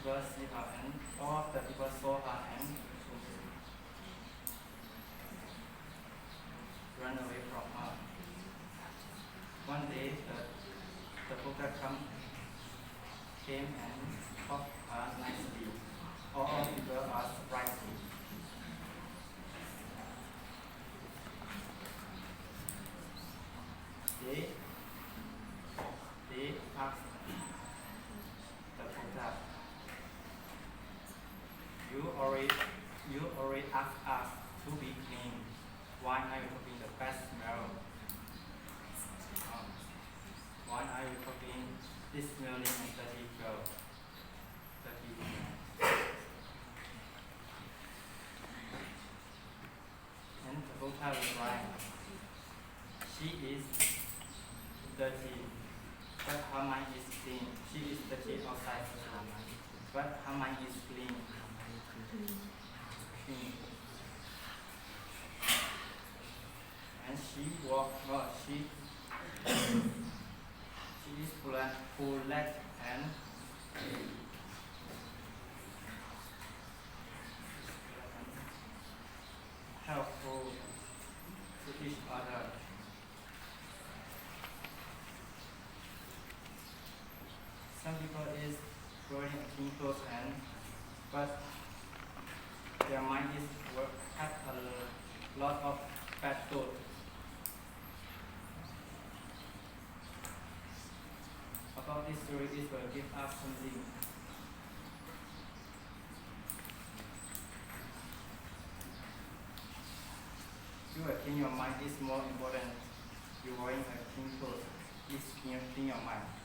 people see her and all the people saw her and run away from her. One day the poker came and talked her nicely. All people are surprised. They asked the poker, you already asked us to be clean. Why are you talking the best smell? Why are you talking this smelling and dirty girl? Dirty woman. And the poker replied, she is dirty, but her mind is clean. She is dirty outside, but her mind is clean. And she is full and helpful to each other. Some people is wearing clean clothes but their mind is have a lot of bad thoughts. About this story is will give us something. You clean your mind is more important. You wearing a clean clothes is clean your mind.